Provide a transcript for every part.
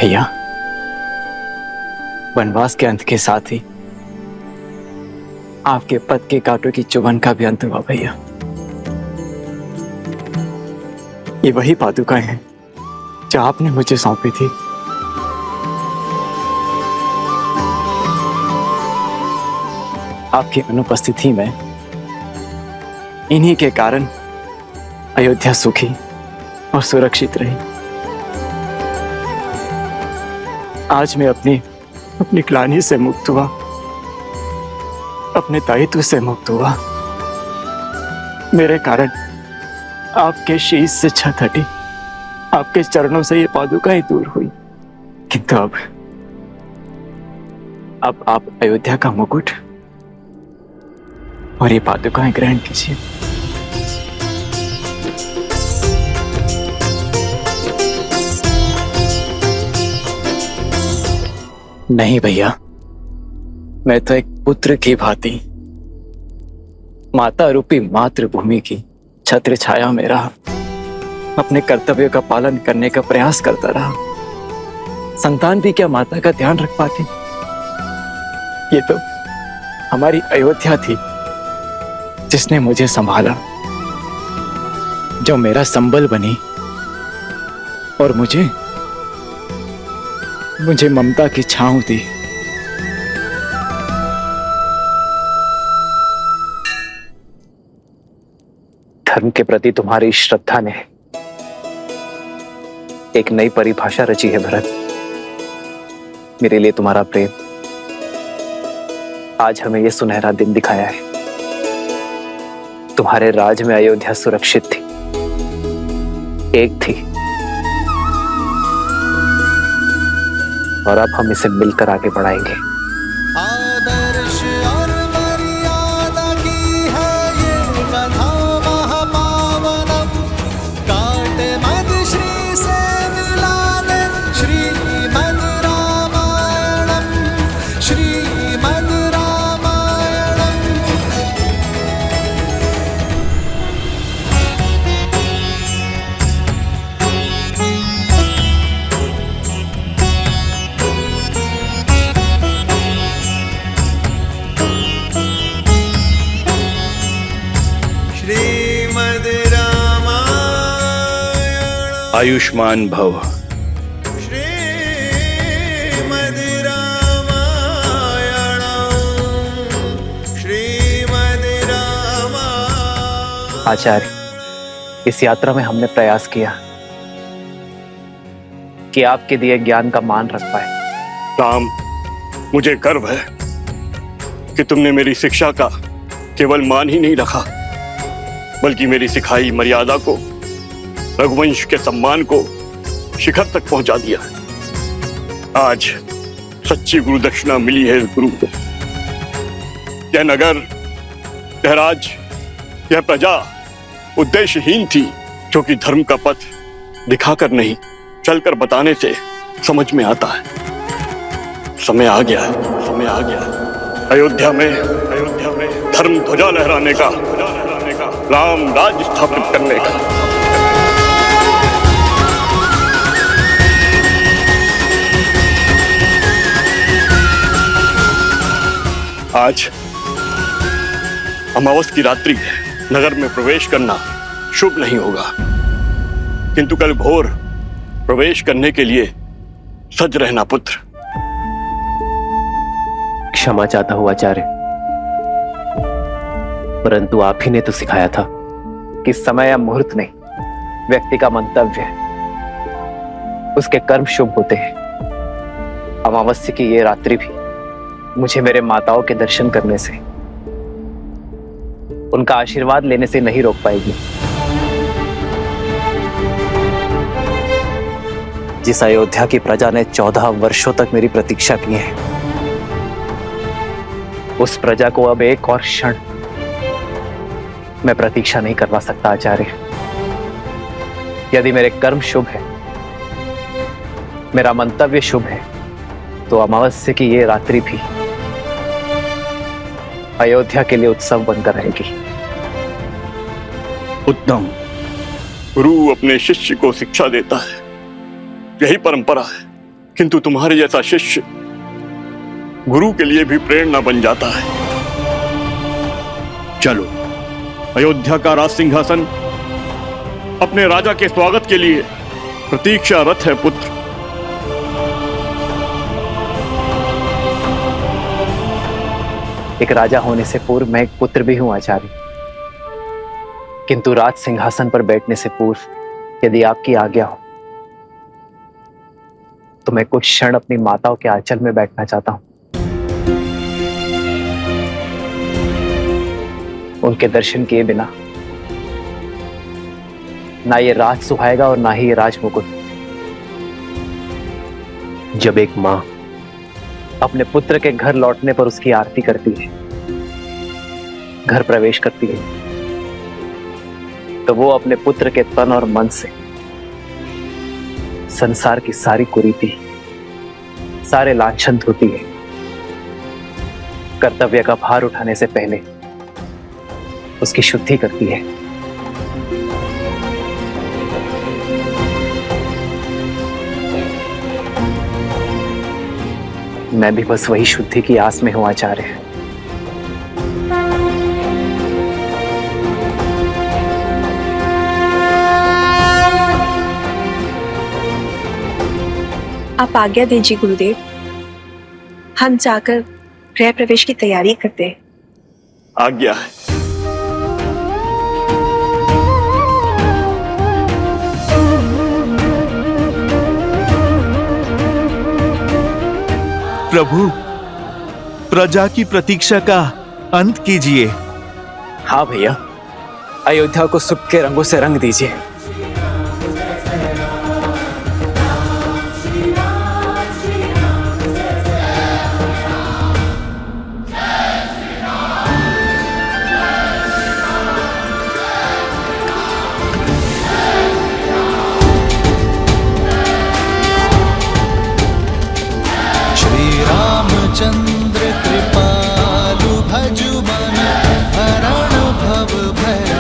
भैया, वनवास के अंत के साथ ही आपके पद के कांटों की चुभन का भी अंत हुआ भैया। ये वही पादुकाएं हैं जो आपने मुझे सौंपी थी। आपकी अनुपस्थिति में इन्हीं के कारण अयोध्या सुखी और सुरक्षित रही। आज मैं अपनी ग्लानि से मुक्त हुआ, अपने दायित्व से मुक्त हुआ। मेरे कारण आपके शीश से छत हटी, आपके चरणों से ये पादुकाएं दूर हुई। किंतु अब आप अयोध्या का मुकुट और ये पादुकाएं ग्रहण कीजिए। नहीं भैया, मैं तो एक पुत्र की भांति माता रूपी मातृभूमि की छत्र छाया में रहा, अपने कर्तव्यों का पालन करने का प्रयास करता रहा। संतान भी क्या माता का ध्यान रख पाती? ये तो हमारी अयोध्या थी जिसने मुझे संभाला, जो मेरा संबल बनी और मुझे ममता की छांव दी। धर्म के प्रति तुम्हारी श्रद्धा ने एक नई परिभाषा रची है भरत। मेरे लिए तुम्हारा प्रेम आज हमें यह सुनहरा दिन दिखाया है। तुम्हारे राज में अयोध्या सुरक्षित थी, एक थी, और अब हम इसे मिलकर आगे बढ़ाएंगे। आदर्श और मर्यादा की है ये कथा महापावनम, काट मद श्री से मिला दे श्रीमद् रामायणम, श्रीमद् रामायणम। श्रीमद् रामायण, आयुष्मान भव। श्रीमद् रामायण, श्रीमद् रामायण। आचार्य, इस यात्रा में हमने प्रयास किया कि आपके दिए ज्ञान का मान रख पाए। राम, मुझे गर्व है कि तुमने मेरी शिक्षा का केवल मान ही नहीं रखा, बल्कि मेरी सिखाई मर्यादा को, रघुवंश के सम्मान को शिखर तक पहुंचा दिया। आज सच्ची गुरु दक्षिणा मिली है इस गुरु को। यह नगर, यह राज्य, यह प्रजा उद्देश्यहीन थी, जो कि धर्म का पथ दिखाकर नहीं, चलकर बताने से समझ में आता है। समय आ गया है, समय आ गया है। अयोध्या में धर्म ध्वजा लहराने का, राम राज स्थापित करने का। आज अमावस की रात्रि है, नगर में प्रवेश करना शुभ नहीं होगा, किंतु कल भोर प्रवेश करने के लिए सज रहना पुत्र। क्षमा चाहता हूं आचार्य, परंतु आप ही ने तो सिखाया था कि समय या मुहूर्त नहीं, व्यक्ति का मंतव्य है, उसके कर्म शुभ होते हैं। अमावस्या की ये रात्रि भी मुझे मेरे माताओं के दर्शन करने से, उनका आशीर्वाद लेने से नहीं रोक पाएगी। जिस अयोध्या की प्रजा ने 14 वर्षों तक मेरी प्रतीक्षा की है, उस प्रजा को अब एक और क्षण मैं प्रतीक्षा नहीं करवा सकता आचार्य। यदि मेरे कर्म शुभ है, मेरा मंतव्य शुभ है, तो अमावस्या की ये रात्रि भी अयोध्या के लिए उत्सव बनकर रहेगी। उत्तम। गुरु अपने शिष्य को शिक्षा देता है, यही परंपरा है किंतु तुम्हारे जैसा शिष्य गुरु के लिए भी प्रेरणा बन जाता है। चलो, अयोध्या का राज सिंहासन अपने राजा के स्वागत के लिए प्रतीक्षारत है पुत्र। एक राजा होने से पूर्व मैं एक पुत्र भी हूं आचार्य, किंतु राज सिंहासन पर बैठने से पूर्व यदि आपकी आज्ञा हो तो मैं कुछ क्षण अपनी माताओं के आंचल में बैठना चाहता हूं। उनके दर्शन किए बिना ना ये राज सुहाएगा और ना ही ये राजमुकुट। जब एक मां अपने पुत्र के घर लौटने पर उसकी आरती करती है, घर प्रवेश करती है, तो वो अपने पुत्र के तन और मन से संसार की सारी कुरीति, सारे लांछन धोती है। कर्तव्य का भार उठाने से पहले उसकी शुद्धि करती है। मैं भी बस वही शुद्धि की आस में हूं आचार्य। आप आज्ञा दीजिए गुरुदेव, हम जाकर गृह प्रवेश की तैयारी करते हैं। आज्ञा है। प्रभु, प्रजा की प्रतीक्षा का अंत कीजिए। हाँ भैया, अयोध्या को सुख के रंगों से रंग दीजिए। चंद्र कृपालु भजु मन हरण भव भय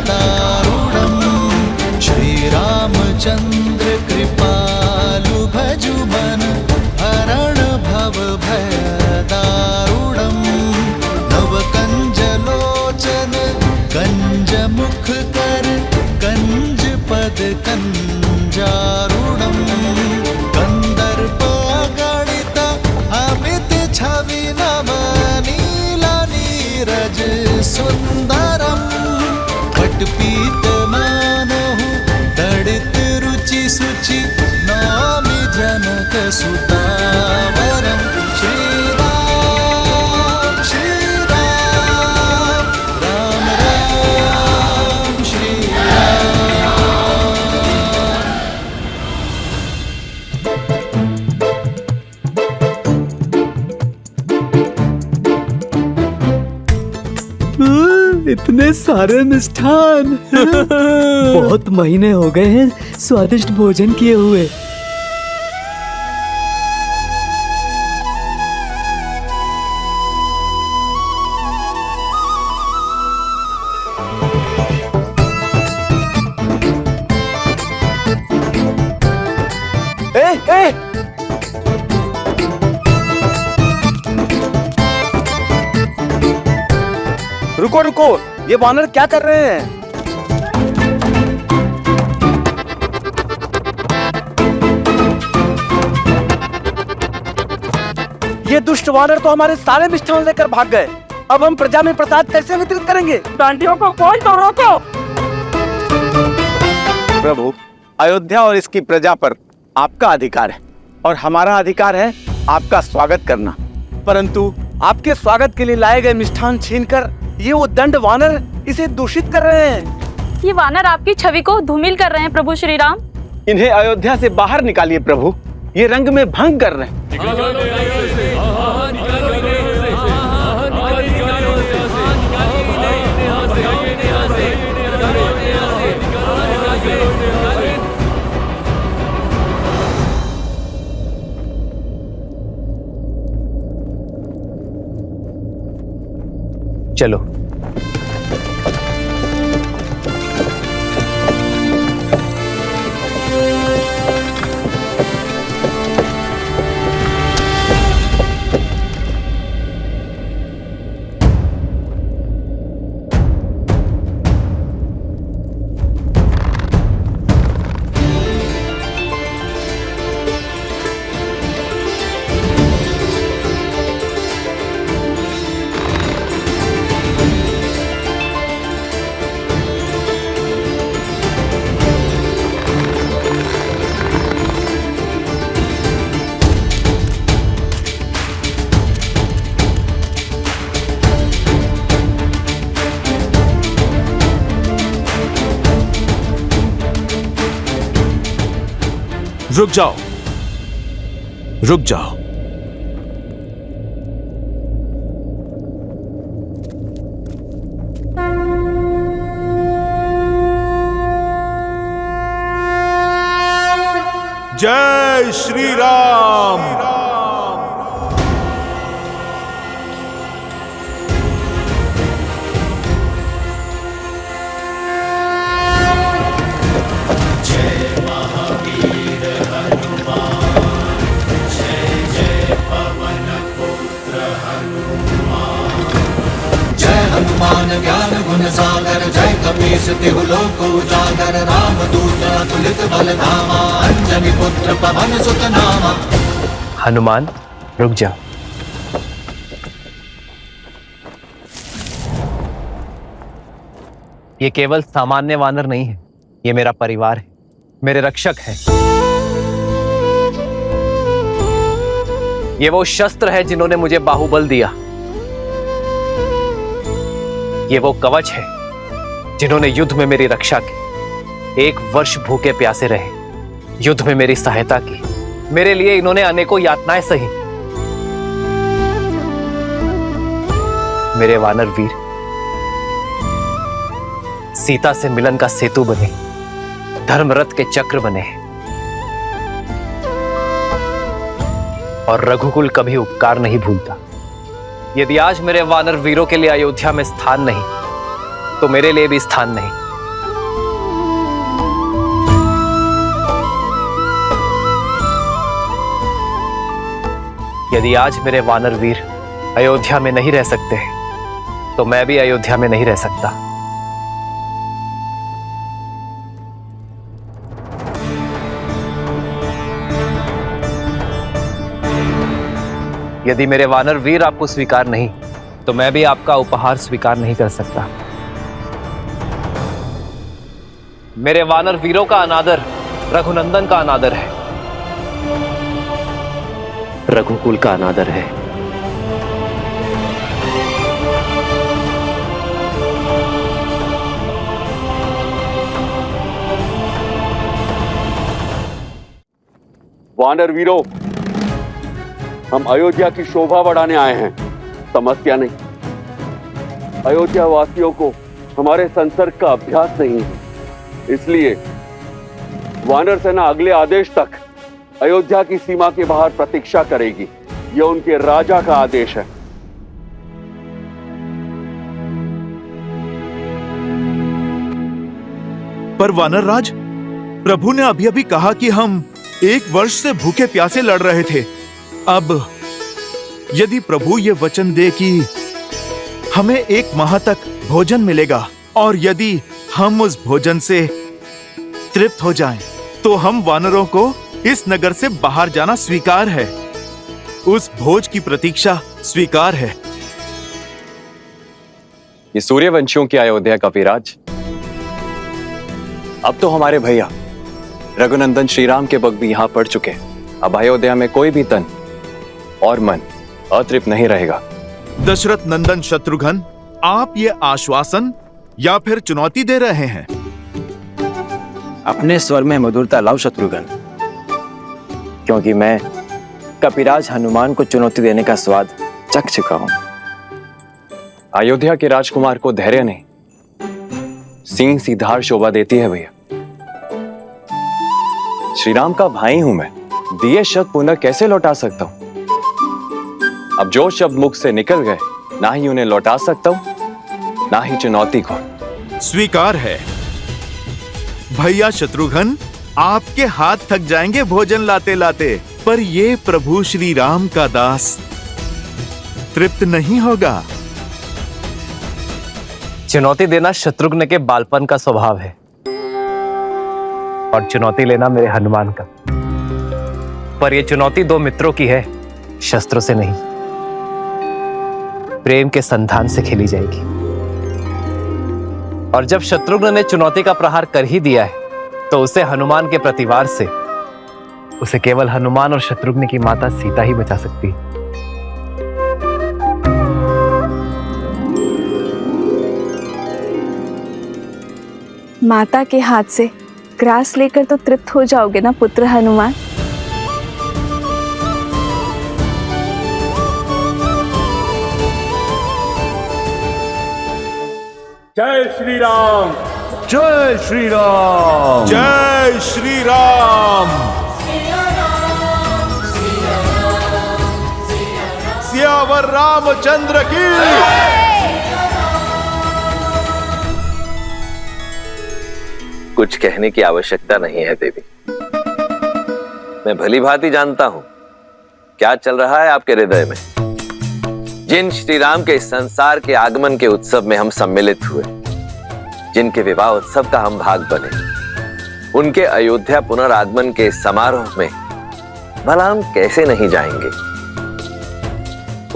दारुणम। श्री रामचंद्र कृपालु भजु मन हरण भव भय दारुणम। नव कंज लोचन कंज मुख कर कंज पद कंजारुणम। कंदर्प अगणित अमित छवि नव नीला नीरज सुंदरम। पटपीत मानहु तड़ित रुचि सुचि नामि जनक सुतावरम। श्री राम श्री राम राम राम श्री राम। इतने सारे मिष्ठान। बहुत महीने हो गए हैं स्वादिष्ट भोजन किए हुए। रुको रुको, ये वानर क्या कर रहे हैं? ये दुष्ट वानर तो हमारे सारे मिष्ठान लेकर भाग गए। अब हम प्रजा में प्रसाद कैसे वितरित करेंगे? डांडियों को कोई तो रोको। प्रभु, अयोध्या और इसकी प्रजा पर आपका अधिकार है और हमारा अधिकार है आपका स्वागत करना। परंतु आपके स्वागत के लिए लाए गए मिष्ठान छीनकर ये उद्दंड वानर इसे दूषित कर रहे हैं। ये वानर आपकी छवि को धूमिल कर रहे हैं प्रभु श्री राम। इन्हें अयोध्या से बाहर निकालिए प्रभु, ये रंग में भंग कर रहे हैं। चलो। रुक जाओ, रुक जाओ। जय श्री राम। जय हनुमान ज्ञान गुण सागर, जय कपीस तिहु लोक उजागर, रामदूत अतुलित बल धामा, अंजनी पुत्र पवन सुत नामा। हनुमान रुक जा। ये केवल सामान्य वानर नहीं है, ये मेरा परिवार है, मेरे रक्षक है। ये वो शस्त्र है जिन्होंने मुझे बाहुबल दिया। ये वो कवच है जिन्होंने युद्ध में मेरी रक्षा की। 1 वर्ष भूखे प्यासे रहे, युद्ध में मेरी सहायता की। मेरे लिए इन्होंने अनेकों यातनाएं सही। मेरे वानर वीर सीता से मिलन का सेतु बने, धर्मरथ के चक्र बने, और रघुकुल कभी उपकार नहीं भूलता। यदि आज मेरे वानर वीरों के लिए अयोध्या में स्थान नहीं, तो मेरे लिए भी स्थान नहीं। यदि आज मेरे वानर वीर अयोध्या में नहीं रह सकते, तो मैं भी अयोध्या में नहीं रह सकता। यदि मेरे वानर वीर आपको स्वीकार नहीं, तो मैं भी आपका उपहार स्वीकार नहीं कर सकता। मेरे वानर वीरों का अनादर रघुनंदन का अनादर है, रघुकुल का अनादर है। वानर वीरों, हम अयोध्या की शोभा बढ़ाने आए हैं, समस्या नहीं। अयोध्या वासियों को हमारे संसर्ग का अभ्यास नहीं है, इसलिए वानर सेना अगले आदेश तक अयोध्या की सीमा के बाहर प्रतीक्षा करेगी। यह उनके राजा का आदेश है। पर वानर राज, प्रभु ने अभी अभी कहा कि हम 1 वर्ष से भूखे प्यासे लड़ रहे थे। अब यदि प्रभु ये वचन दे कि हमें 1 माह तक भोजन मिलेगा, और यदि हम उस भोजन से तृप्त हो जाएं, तो हम वानरों को इस नगर से बाहर जाना स्वीकार है। उस भोज की प्रतीक्षा स्वीकार है। ये सूर्यवंशियों की अयोध्या का विराज अब तो हमारे भैया रघुनंदन श्रीराम के बग भी यहां पड़ चुके। अब अयोध्या में कोई भी तन और मन अतृप्त नहीं रहेगा। दशरथ नंदन शत्रुघ्न, आप ये आश्वासन या फिर चुनौती दे रहे हैं? अपने स्वर में मधुरता लाओ शत्रुघ्न, क्योंकि मैं कपिराज हनुमान को चुनौती देने का स्वाद चख चुका हूं। अयोध्या के राजकुमार को धैर्य नहीं, सिंह सी धार शोभा देती है भैया। श्रीराम का भाई हूं मैं, दिए शब्द पुनः कैसे लौटा सकता हूं? अब जो शब्द मुख से निकल गए, ना ही उन्हें लौटा सकता हूं, ना ही चुनौती को। स्वीकार है। भैया शत्रुघ्न, आपके हाथ थक जाएंगे भोजन लाते लाते, पर ये प्रभु श्री राम का दास तृप्त नहीं होगा। चुनौती देना शत्रुघ्न के बालपन का स्वभाव है, और चुनौती लेना मेरे हनुमान का। पर यह चुनौती 2 मित्रों की है, शस्त्रों से नहीं, प्रेम के संधान से खेली जाएगी। और जब शत्रुघ्न ने चुनौती का प्रहार कर ही दिया है, तो उसे हनुमान के प्रतिवार से उसे केवल हनुमान और शत्रुघ्न की माता सीता ही बचा सकती है। माता के हाथ से ग्रास लेकर तो तृप्त हो जाओगे ना पुत्र हनुमान। जय श्री राम। जय श्री राम। जय श्री राम। सियावर रामचंद्र की। कुछ कहने की आवश्यकता नहीं है देवी। मैं भली भांति जानता हूं क्या चल रहा है आपके हृदय में। जिन श्री राम के इस संसार के आगमन के उत्सव में हम सम्मिलित हुए, जिनके विवाह उत्सव का हम भाग बने, उनके अयोध्या पुनरागमन के समारोह में भला हम कैसे नहीं जाएंगे।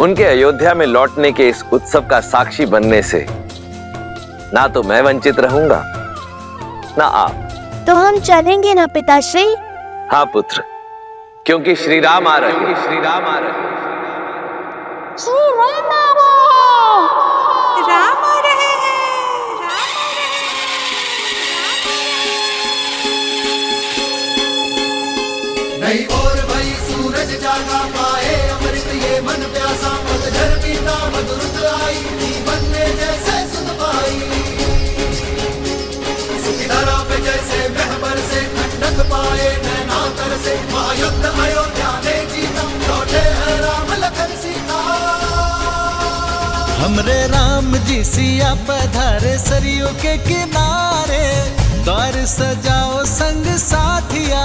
उनके अयोध्या में लौटने के इस उत्सव का साक्षी बनने से ना तो मैं वंचित रहूंगा ना आप। तो हम चलेंगे ना पिताश्री? हाँ पुत्र, क्योंकि श्री राम आ रहे हैं। श्री राम आ रहे हैं। श्री राम आ रहे हैं। राम आ रहे हैं। नई और भई सूरज जागा पाए अमृत ये मन प्यासा पतझड़ बीता मधुरत आई जीवन में जैसे सुन पाई सुखी धरा पे जैसे महबर से ठंडक पाए नैना तर से महायुद्ध अयोध्या ने जीता लौटे हैं राम लखन सीता। हमरे राम जी सिया पधारे सरयू के किनारे द्वार सजाओ संग साथिया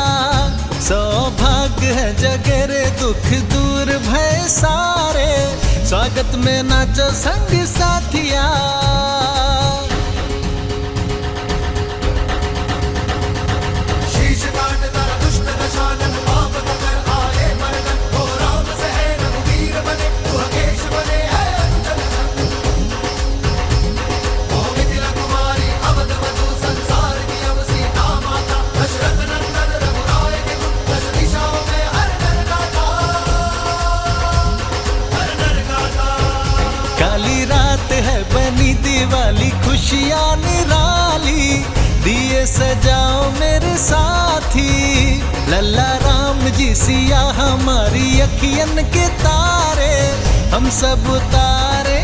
सौभाग्य है जगरे दुख दूर भय सारे स्वागत में नाचो संग साथिया। शीश काटता दुष्ट दशानन पाप कर आए मर्दन हो राम सहे रघुवीर बने दुर्गेश बने है अंजन ओ मिथिला कुमारी अवध वधु संसार की अब सीता माता दशरथ नंदन रघुराय के गुण दस दिशाओं में हर नर गाता हर नर गाता। काली रात है बनी दिवाली खुशियाँ निराली दिए सजाओ मेरे साथी लल्ला राम जी सिया हमारी अखियन के तारे हम सब उतारे